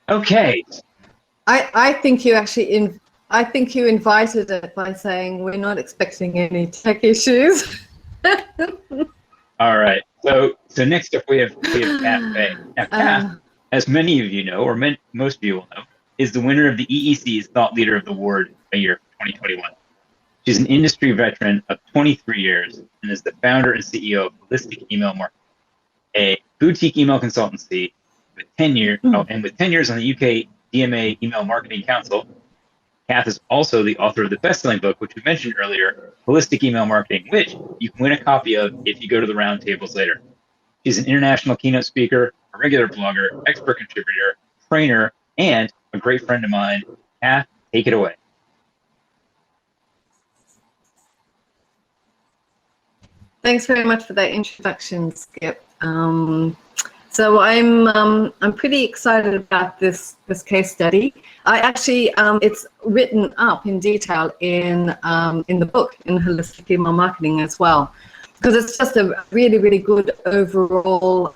Okay. I think you actually I think you invited it by saying we're not expecting any tech issues. All right. So next up we have Kath Bay. Now Kath, as many of you know, or most of you will know, is the winner of the EEC's Thought Leader of the Award a year for 2021. She's an industry veteran of 23 years and is the founder and CEO of Holistic Email Marketing, a boutique email consultancy with 10 years with 10 years on the UK DMA Email Marketing Council. Kath is also the author of the best-selling book, which we mentioned earlier, Holistic Email Marketing, which you can win a copy of if you go to the roundtables later. She's an international keynote speaker, a regular blogger, expert contributor, trainer, and a great friend of mine. Kath, take it away. Thanks very much for that introduction, Skip. So I'm pretty excited about this case study. I actually it's written up in detail in the book in Holistic Email Marketing as well, because it's just a really good overall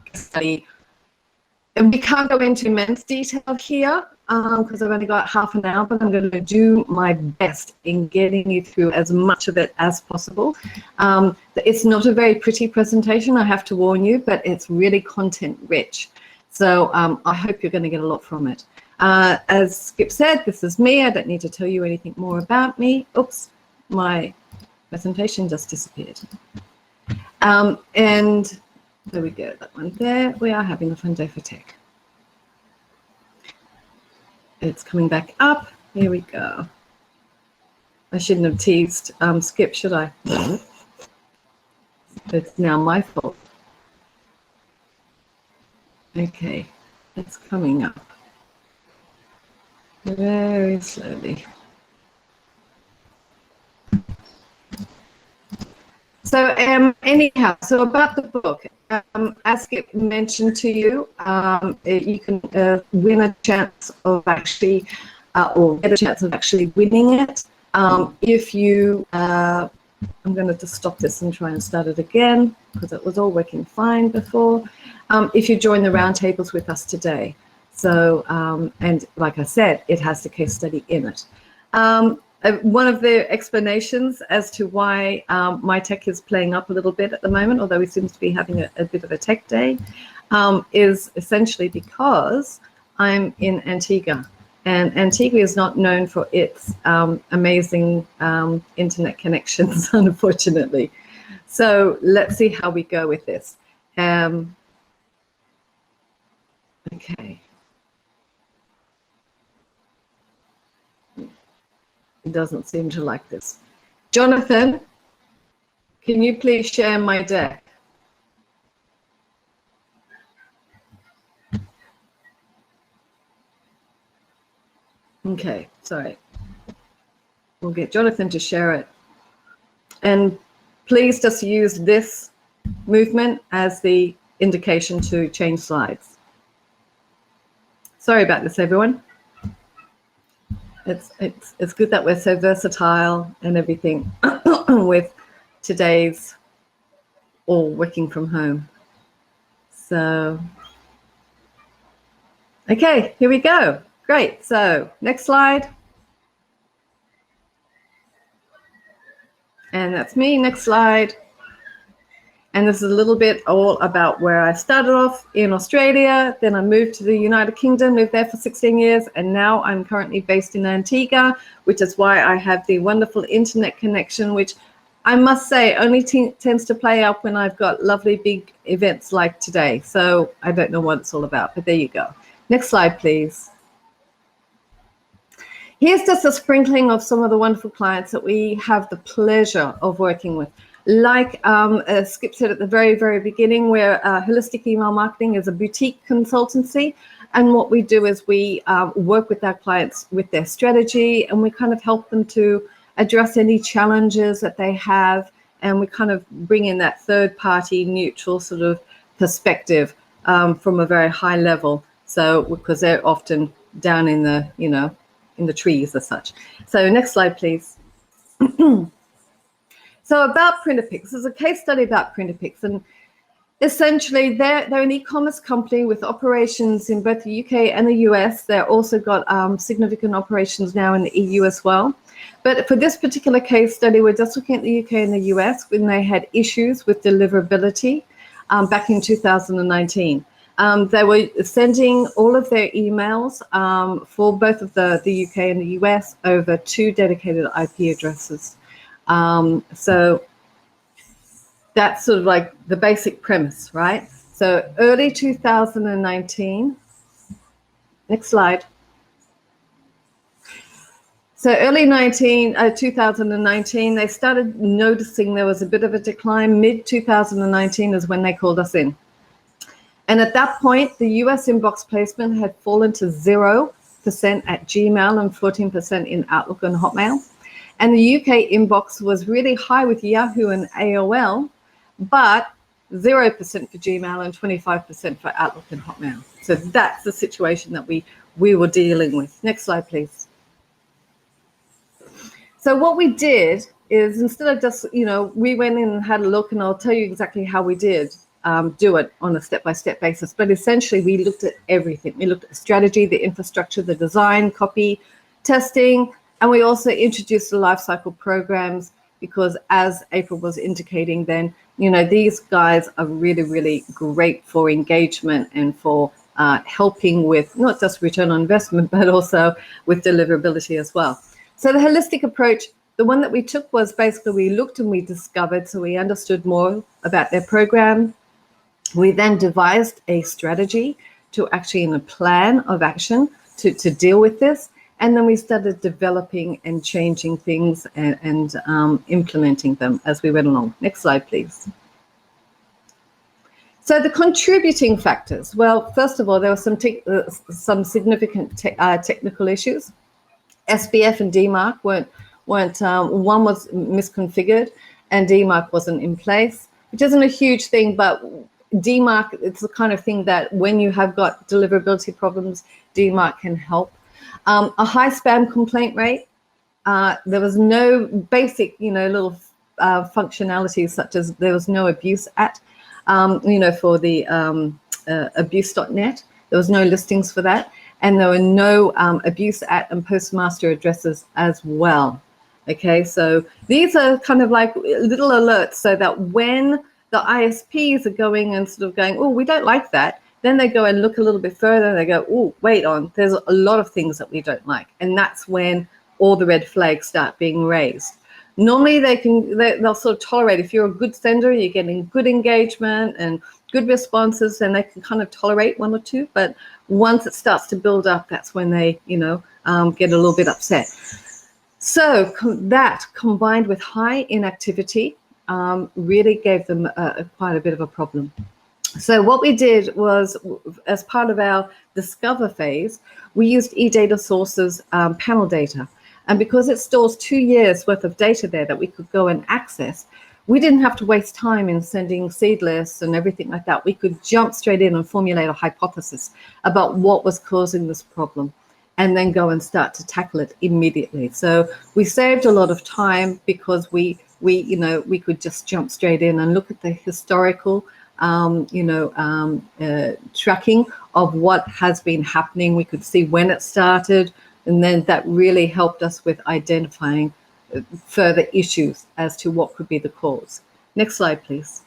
case study. And we can't go into immense detail here because I've only got half an hour, but I'm going to do my best in getting you through as much of it as possible. It's not a very pretty presentation, I have to warn you, but it's really content rich. So I hope you're going to get a lot from it. As Skip said, this is me. I don't need to tell you anything more about me. Oops, my presentation just disappeared. And there we go, that one there. We are having a fun day for tech. It's coming back up. Here we go. I shouldn't have teased Skip, should I? It's now my fault. Okay, it's coming up very slowly. So anyhow, so about the book, as Skip mentioned to you, you can win a chance of actually, or get a chance of actually winning it. If you, I'm going to just stop this and try and start it again because it was all working fine before. If you join the roundtables with us today. So, and like I said, it has the case study in it. One of the explanations as to why my tech is playing up a little bit at the moment, although he seems to be having a bit of a tech day, is essentially because I'm in Antigua. And Antigua is not known for its amazing internet connections, unfortunately. So let's see how we go with this. Okay. Doesn't seem to like this. Jonathan, can you please share my deck? Okay, sorry. We'll get Jonathan to share it. And please just use this movement as the indication to change slides. Sorry about this, everyone. It's good that we're so versatile and everything with today's all working from home. So, okay, here we go. Great. So next slide. And that's me. Next slide. And this is a little bit all about where I started off in Australia. Then I moved to the United Kingdom, lived there for 16 years. And now I'm currently based in Antigua, which is why I have the wonderful internet connection, which I must say only tends to play up when I've got lovely big events like today. So I don't know what it's all about, but there you go. Next slide, please. Here's just a sprinkling of some of the wonderful clients that we have the pleasure of working with. Like Skip said at the very beginning, where Holistic Email Marketing is a boutique consultancy. And what we do is we work with our clients with their strategy, and we kind of help them to address any challenges that they have. And we kind of bring in that third party neutral sort of perspective from a very high level. So because they're often down in the, you know, in the trees as such. So next slide, please. So about Printerpix, this is a case study about Printerpix, and Essentially, they're an e-commerce company with operations in both the UK and the US. They're also got significant operations now in the EU as well. But for this particular case study, we're just looking at the UK and the US when they had issues with deliverability back in 2019. They were sending all of their emails for both of the UK and the US over 2 dedicated IP addresses. So that's sort of like the basic premise, right? So early 2019, next slide. So early 2019, they started noticing there was a bit of a decline. Mid 2019 is when they called us in. And at that point, the US inbox placement had fallen to 0% at Gmail and 14% in Outlook and Hotmail. And the UK inbox was really high with Yahoo and AOL, but 0% for Gmail and 25% for Outlook and Hotmail. So that's the situation that we were dealing with. Next slide, please. So what we did is, instead of just, we went in and had a look, and I'll tell you exactly how we did do it on a step-by-step basis. But essentially, we looked at everything. We looked at the strategy, the infrastructure, the design, copy, testing, and we also introduced the lifecycle programs, because as April was indicating then, these guys are really, really great for engagement and for helping with not just return on investment, but also with deliverability as well. So the holistic approach, the one that we took was basically we looked and we discovered, so we understood more about their program. We then devised a strategy to actually in a plan of action to deal with this. And then we started developing and changing things and implementing them as we went along. Next slide, please. So the contributing factors. Well, first of all, there were some significant technical issues. SBF and DMARC weren't one was misconfigured and DMARC wasn't in place, which isn't a huge thing, but DMARC, it's the kind of thing that when you have got deliverability problems, DMARC can help. A high spam complaint rate. There was no basic, little functionalities such as there was no abuse at, for the abuse.net. There was no listings for that. And there were no abuse at and postmaster addresses as well. Okay, so these are kind of like little alerts so that when the ISPs are going and sort of going, oh, we don't like that, then they go and look a little bit further. They go, oh, wait on, there's a lot of things that we don't like. And that's when all the red flags start being raised. Normally they'll sort of tolerate, if you're a good sender, you're getting good engagement and good responses, and they can kind of tolerate 1 or 2. But once it starts to build up, that's when they, get a little bit upset. So that combined with high inactivity really gave them quite a bit of a problem. So what we did was, as part of our discover phase, we used eData Source's panel data. And because it stores 2 years worth of data there that we could go and access, we didn't have to waste time in sending seed lists and everything like that. We could jump straight in and formulate a hypothesis about what was causing this problem and then go and start to tackle it immediately. So we saved a lot of time because we could just jump straight in and look at the historical tracking of what has been happening. We could see when it started, and then that really helped us with identifying further issues as to what could be the cause. Next slide, please.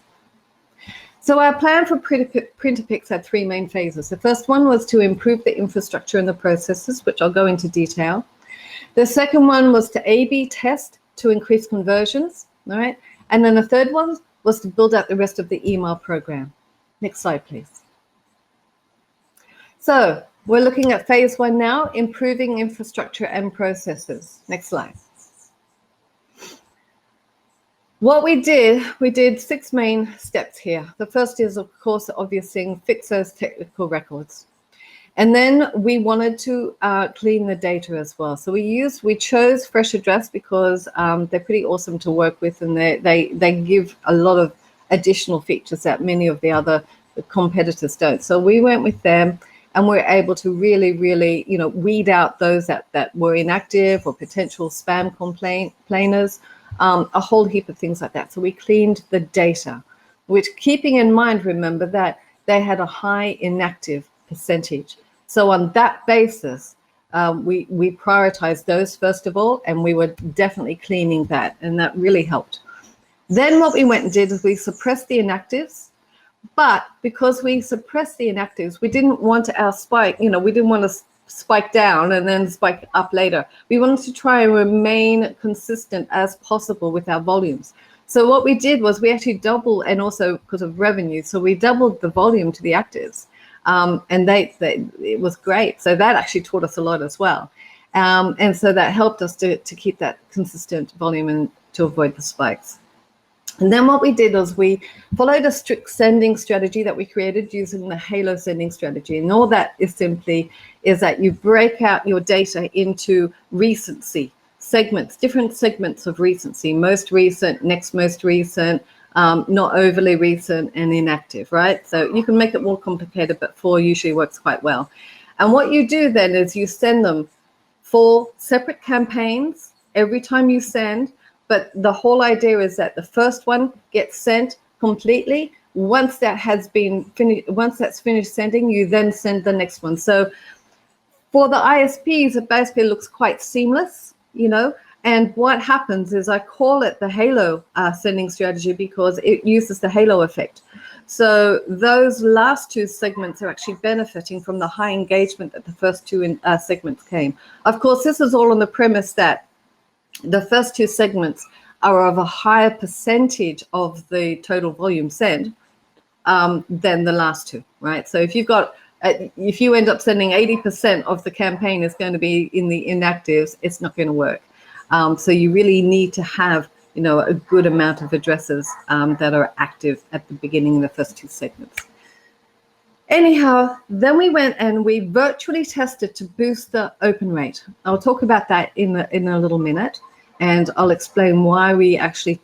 So our plan for Printerpix had 3 main phases. The first one was to improve the infrastructure and the processes, which I'll go into detail. The second one was to A/B test to increase conversions, all right? And then the third one was to build out the rest of the email program. Next slide, please. So we're looking at phase 1 now, improving infrastructure and processes. Next slide. What we did 6 main steps here. The first is, of course, the obvious thing, fix those technical records. And then we wanted to clean the data as well. So we chose Fresh Address because they're pretty awesome to work with, and they give a lot of additional features that many of the other competitors don't. So we went with them, and we're able to really, really, weed out those that were inactive or potential spam complainers, a whole heap of things like that. So we cleaned the data. which, keeping in mind, remember that they had a high inactive percentage. So on that basis, we prioritized those first of all, and we were definitely cleaning that, and that really helped. Then what we went and did is we suppressed the inactives, but because we suppressed the inactives, we didn't want our spike, we didn't want to spike down and then spike up later. We wanted to try and remain consistent as possible with our volumes. So what we did was we actually doubled, and also because of revenue, so we doubled the volume to the actives, and it was great. So that actually taught us a lot as well, and so that helped us to keep that consistent volume and to avoid the spikes. And then what we did was we followed a strict sending strategy that we created using the Halo sending strategy. And all that is simply is that you break out your data into recency segments, different segments of recency: most recent, next most recent, not overly recent, and inactive, right? So you can make it more complicated, but 4 usually works quite well. And what you do then is you send them 4 separate campaigns every time you send. But the whole idea is that the first one gets sent completely. Once that has been finished, once that's finished sending, you then send the next one. So for the ISPs, it basically looks quite seamless, And what happens is I call it the Halo sending strategy because it uses the halo effect. So those last 2 segments are actually benefiting from the high engagement that the first 2 segments came. Of course, this is all on the premise that the first 2 segments are of a higher percentage of the total volume sent than the last 2, right? So if if you end up sending 80% of the campaign is going to be in the inactives, it's not going to work. So you really need to have, a good amount of addresses that are active at the beginning of the first 2 segments. Anyhow, then we went and we virtually tested to boost the open rate. I'll talk about that in a little minute, and I'll explain why we actually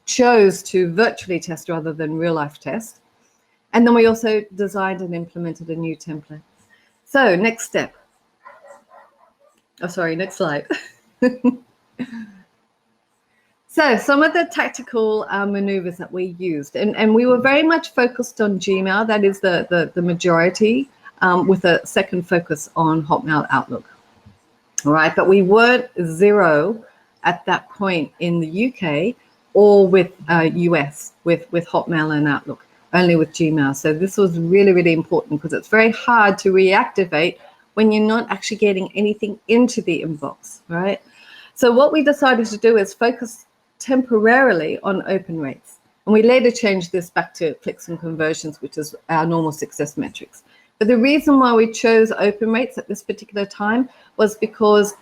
chose to virtually test rather than real life test. And then we also designed and implemented a new template. So next step. Oh, sorry, next slide. So some of the tactical maneuvers that we used, and we were very much focused on Gmail. That is the majority, with a second focus on Hotmail Outlook. All right, but we weren't zero at that point in the UK or with US with Hotmail and Outlook, only with Gmail. So this was really, really important because it's very hard to reactivate when you're not actually getting anything into the inbox, right? So what we decided to do is focus temporarily on open rates. And we later changed this back to clicks and conversions, which is our normal success metrics. But the reason why we chose open rates at this particular time was because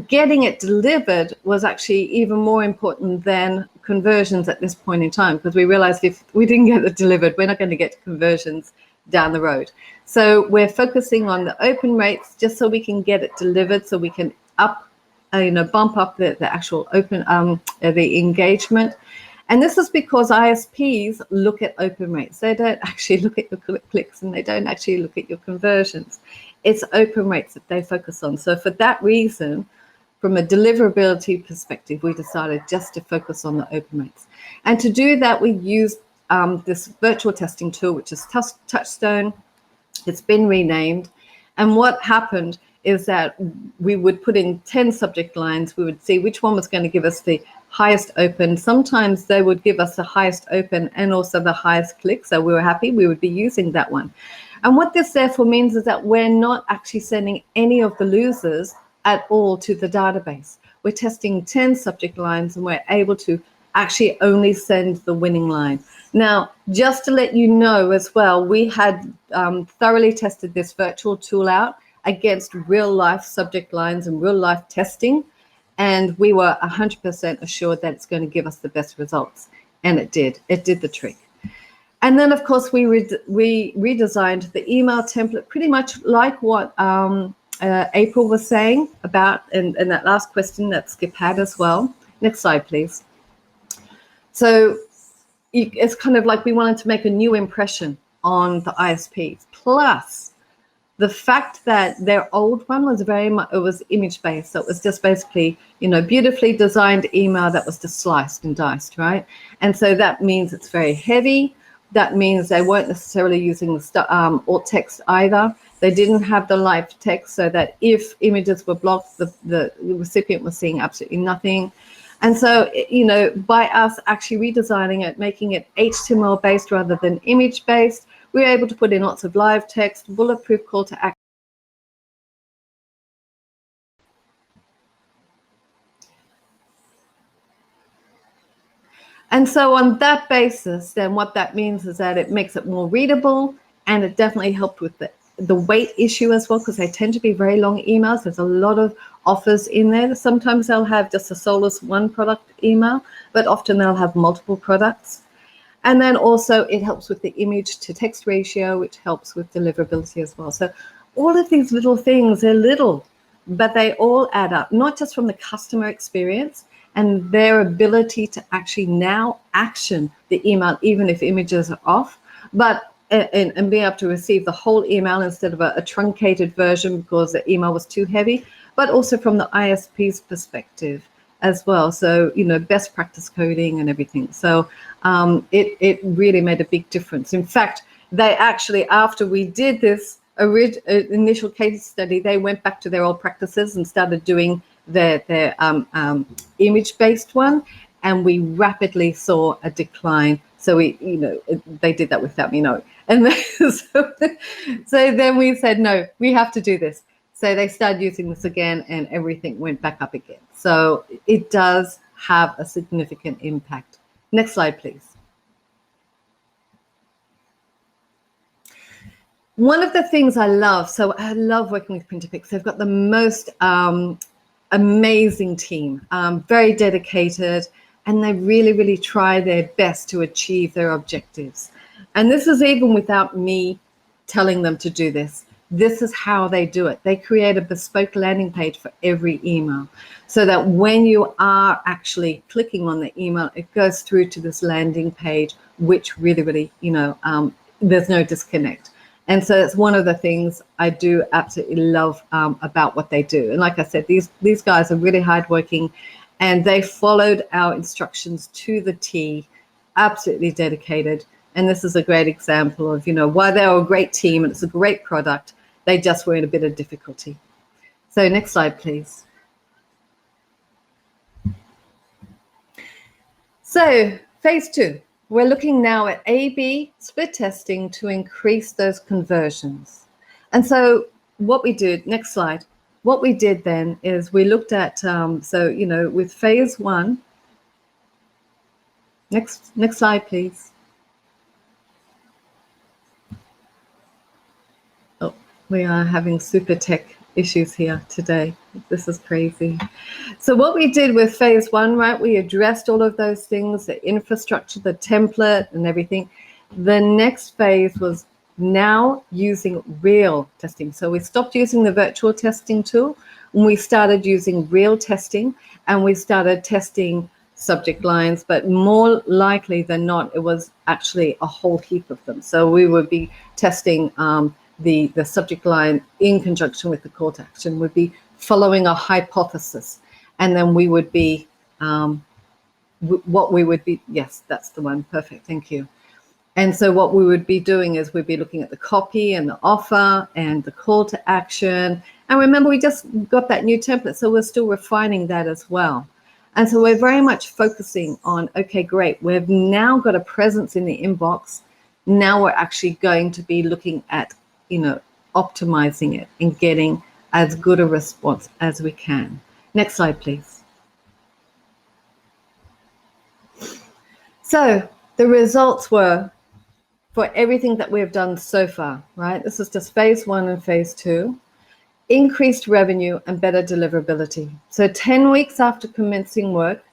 getting it delivered was actually even more important than conversions at this point in time, because we realized if we didn't get it delivered, we're not going to get to conversions down the road. So we're focusing on the open rates just so we can get it delivered, so we can bump up the actual open the engagement. And this is because ISPs look at open rates. They don't actually look at your clicks, and they don't actually look at your conversions. It's open rates that they focus on. So for that reason, from a deliverability perspective, we decided just to focus on the open rates. And to do that, we used this virtual testing tool, which is Touchstone. It's been renamed. And what happened is that we would put in 10 subject lines. We would see which one was going to give us the highest open. Sometimes they would give us the highest open and also the highest click. So we were happy, we would be using that one. And what this therefore means is that we're not actually sending any of the losers at all to the database. We're testing 10 subject lines, and we're able to actually only send the winning line. Now, just to let you know as well, we had thoroughly tested this virtual tool out against real life subject lines and real life testing. And we were 100% assured that it's going to give us the best results. And it did. It did the trick. And then, of course, we redesigned the email template pretty much like what April was saying about, and that last question that Skip had as well. Next slide, please. So it's kind of like we wanted to make a new impression on the ISPs. Plus, the fact that their old one was very much, it was image based. So it was just basically, beautifully designed email that was just sliced and diced, right? And so that means it's very heavy. That means they weren't necessarily using the alt text either. They didn't have the live text, so that if images were blocked, the recipient was seeing absolutely nothing. And so, by us actually redesigning it, making it HTML based rather than image based, we were able to put in lots of live text, bulletproof call to action. And so on that basis, then what that means is that it makes it more readable, and it definitely helped with the weight issue as well, because they tend to be very long emails. There's a lot of offers in there. Sometimes they'll have just a soulless one product email, but often they'll have multiple products. And then also it helps with the image to text ratio, which helps with deliverability as well. So all of these little things, they're little, but they all add up, not just from the customer experience and their ability to actually now action the email, even if images are off, but and be able to receive the whole email instead of a truncated version because the email was too heavy, but also from the ISP's perspective as well. So, best practice coding and everything. So it really made a big difference. In fact, they actually, after we did this initial case study, they went back to their old practices and started doing their image-based one, and we rapidly saw a decline. So they did that without me knowing. And then, so then we said, no, we have to do this. So they started using this again, and everything went back up again. So it does have a significant impact. Next slide, please. One of the things I love, so I love working with Printerpix. They've got the most amazing team, very dedicated, and they really, really try their best to achieve their objectives. And this is even without me telling them to do this. This is how they do it. They create a bespoke landing page for every email, so that when you are actually clicking on the email, it goes through to this landing page, which really, really, there's no disconnect. And so it's one of the things I do absolutely love about what they do. And like I said, these guys are really hardworking, and they followed our instructions to the T, absolutely dedicated. And this is a great example of, why they're a great team and it's a great product. They just were in a bit of difficulty. So next slide, please. So phase 2, we're looking now at A/B split testing to increase those conversions. And so what we did, next slide, what we did then is we looked at, with phase 1, next slide, please. Oh, we are having super tech issues here today. This is crazy. So what we did with phase 1, right, we addressed all of those things, the infrastructure, the template and everything. The next phase was now using real testing. So we stopped using the virtual testing tool and we started using real testing, and we started testing subject lines, but more likely than not, it was actually a whole heap of them. So we would be testing the subject line in conjunction with the call to action, would be following a hypothesis. And then we would be, yes, that's the one, perfect, thank you. And so what we would be doing is we'd be looking at the copy and the offer and the call to action. And remember, we just got that new template, so we're still refining that as well. And so we're very much focusing on, okay, great, we've now got a presence in the inbox. Now we're actually going to be looking at, optimizing it and getting as good a response as we can. Next slide, please. So the results were, for everything that we've done so far, right? This is just phase 1 and phase 2. Increased revenue and better deliverability. So 10 weeks after commencing work,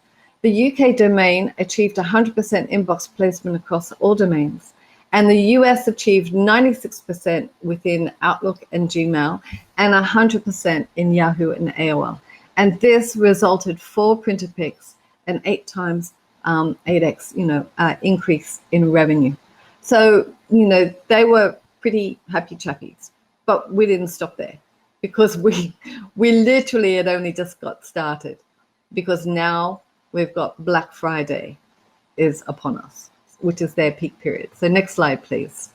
the UK domain achieved 100% inbox placement across all domains. And the US achieved 96% within Outlook and Gmail and 100% in Yahoo and AOL. And this resulted for Printerpix an 8x, 8x, increase in revenue. So, they were pretty happy chappies. But we didn't stop there, because we literally had only just got started, because now we've got Black Friday is upon us, which is their peak period. So next slide, please.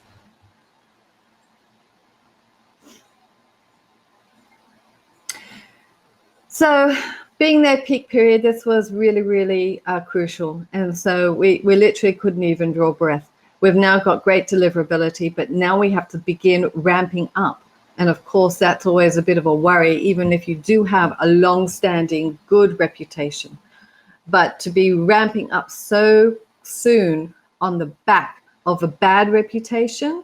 So being their peak period, this was really, really crucial. And so we literally couldn't even draw breath. We've now got great deliverability, but now we have to begin ramping up. And of course, that's always a bit of a worry, even if you do have a long-standing good reputation. But to be ramping up so soon on the back of a bad reputation,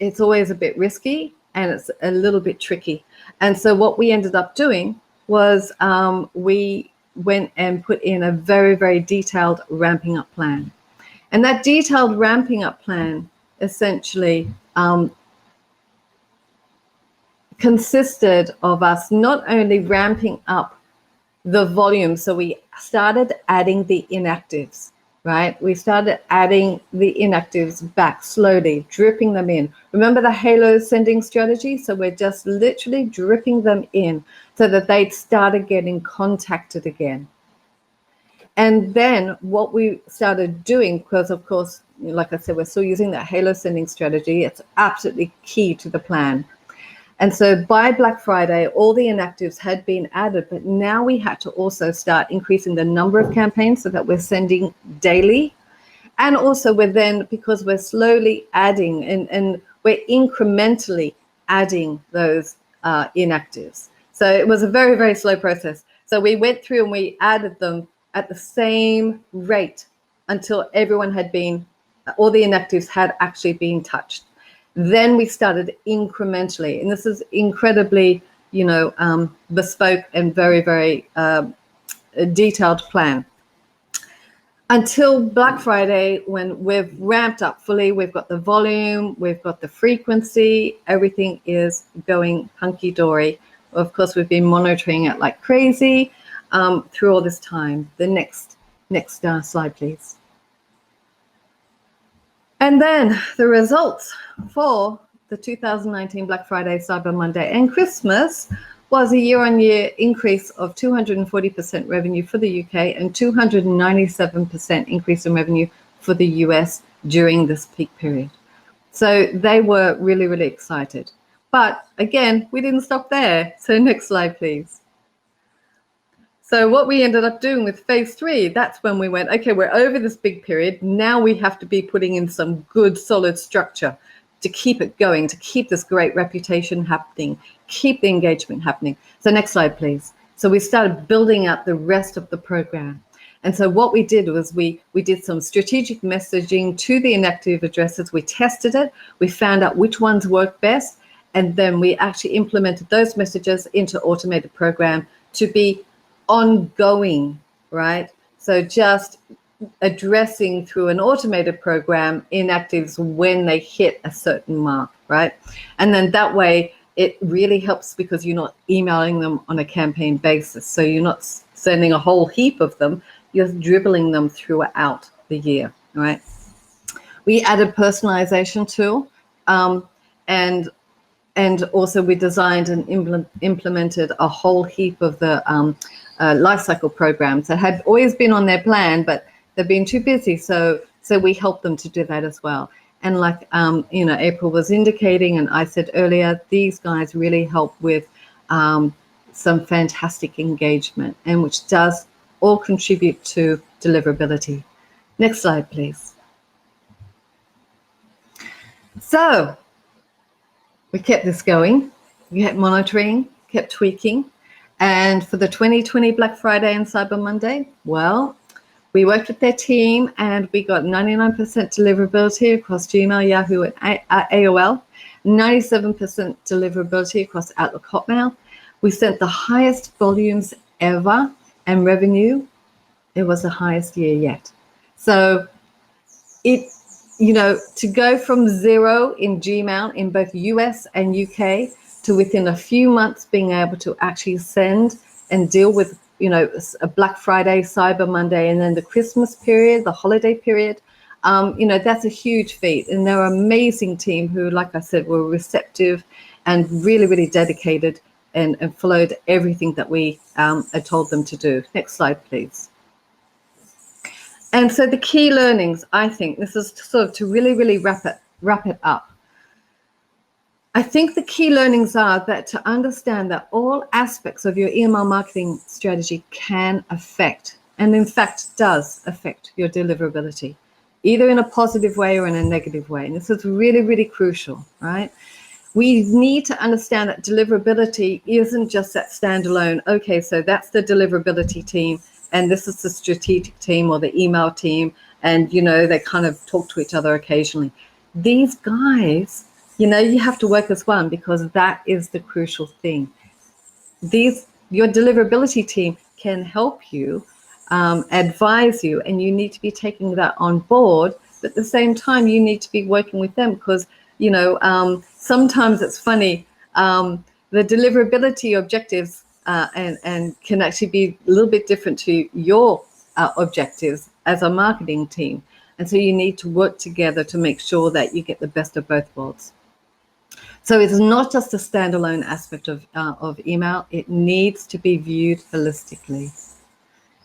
it's always a bit risky and it's a little bit tricky. And so what we ended up doing was we went and put in a very, very detailed ramping up plan. And that detailed ramping up plan essentially consisted of us not only ramping up the volume, so we started adding the inactives, right? We started adding the inactives back slowly, dripping them in. Remember the halo sending strategy? So we're just literally dripping them in so that they'd started getting contacted again. And then what we started doing, because of course, like I said, we're still using that halo sending strategy. It's absolutely key to the plan. And so by Black Friday, all the inactives had been added, but now we had to also start increasing the number of campaigns so that we're sending daily. And also because we're slowly adding and we're incrementally adding those inactives. So it was a very, very slow process. So we went through and we added them at the same rate until everyone had been, all the inactives had actually been touched. Then we started incrementally, and this is incredibly, bespoke and very, very detailed plan. Until Black Friday, when we've ramped up fully, we've got the volume, we've got the frequency, everything is going hunky-dory. Of course, we've been monitoring it like crazy through all this time. The next slide, please. And then the results for the 2019 Black Friday, Cyber Monday, and Christmas was a year-on-year increase of 240% revenue for the UK and 297% increase in revenue for the US during this peak period. So they were really, really excited. But again, we didn't stop there. So next slide, please. So what we ended up doing with phase 3, that's when we went, okay, we're over this big period. Now we have to be putting in some good, solid structure to keep it going, to keep this great reputation happening, keep the engagement happening. So next slide, please. So we started building out the rest of the program. And so what we did was we did some strategic messaging to the inactive addresses. We tested it. We found out which ones worked best. And then we actually implemented those messages into automated program to be ongoing, right? So just addressing through an automated program inactives when they hit a certain mark, right? And then that way it really helps because you're not emailing them on a campaign basis. So you're not sending a whole heap of them, you're dribbling them throughout the year, right? We added personalization tool and also we designed and implemented a whole heap of the lifecycle programs that had always been on their plan, but they've been too busy. So we helped them to do that as well. And like, April was indicating, and I said earlier, these guys really help with some fantastic engagement, and which does all contribute to deliverability. Next slide, please. So we kept this going, we kept monitoring, kept tweaking. And for the 2020 Black Friday and Cyber Monday, well, we worked with their team and we got 99% deliverability across Gmail, Yahoo, and AOL, 97% deliverability across Outlook, Hotmail. We sent the highest volumes ever, and revenue, it was the highest year yet. So to go from 0 in Gmail in both US and UK to within a few months being able to actually send and deal with, a Black Friday, Cyber Monday, and then the Christmas period, the holiday period, that's a huge feat. And they're an amazing team who, like I said, were receptive and really, really dedicated and followed everything that we had told them to do. Next slide, please. And so the key learnings, I think, this is sort of to really, really wrap it up. I think the key learnings are that to understand that all aspects of your email marketing strategy can affect, and in fact does affect, your deliverability, either in a positive way or in a negative way. And this is really, really crucial, right? We need to understand that deliverability isn't just that standalone, okay, so that's the deliverability team, and this is the strategic team or the email team, and, you know, they kind of talk to each other occasionally. These guys, you know, you have to work as one, because that is the crucial thing. Your deliverability team can help you, advise you, and you need to be taking that on board. But at the same time, you need to be working with them, because, you know, sometimes it's funny, the deliverability objectives and can actually be a little bit different to your objectives as a marketing team. And so you need to work together to make sure that you get the best of both worlds. So it's not just a standalone aspect of email. It needs to be viewed holistically.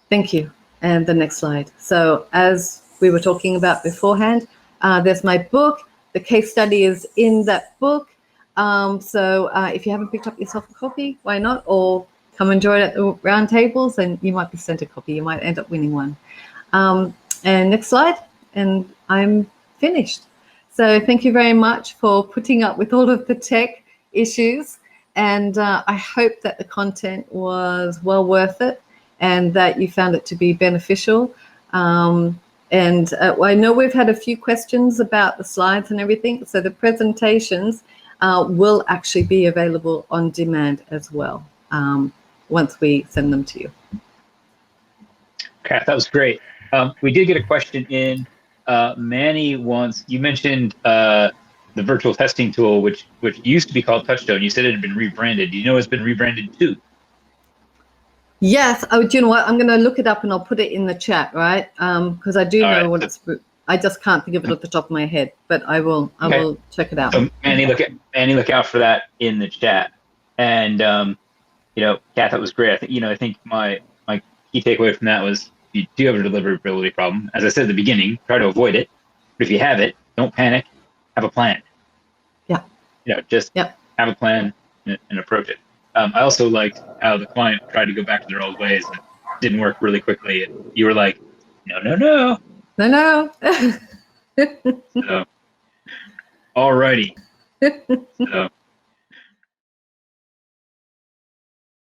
Thank you. And the next slide. So as we were talking about beforehand, there's my book. The case study is in that book. So if you haven't picked up yourself a copy, why not? Or come and join at the round tables, and you might be sent a copy. You might end up winning one. And next slide. And I'm finished. So thank you very much for putting up with all of the tech issues. And I hope that the content was well worth it and that you found it to be beneficial. And I know we've had a few questions about the slides and everything. So the presentations will actually be available on demand as well once we send them to you. Kath, that was great. We did get a question in. Manny wants, you mentioned the virtual testing tool, which used to be called Touchstone. You said it had been rebranded. Do you know it's been rebranded too? Yes. Oh, do you know what? I'm going to look it up and I'll put it in the chat, right? Because I do know what it's. I just can't think of it at the top of my head, but I will check it out. So Manny, look out for that in the chat. And you know, Kath, that was great. I think my key takeaway from that was, if you do have a deliverability problem, as I said at the beginning, try to avoid it. But if you have it, don't panic. Have a plan. Yeah. You know, just have a plan and approach it. I also liked how the client tried to go back to their old ways and it didn't work really quickly. And you were like, no. So, alrighty. So,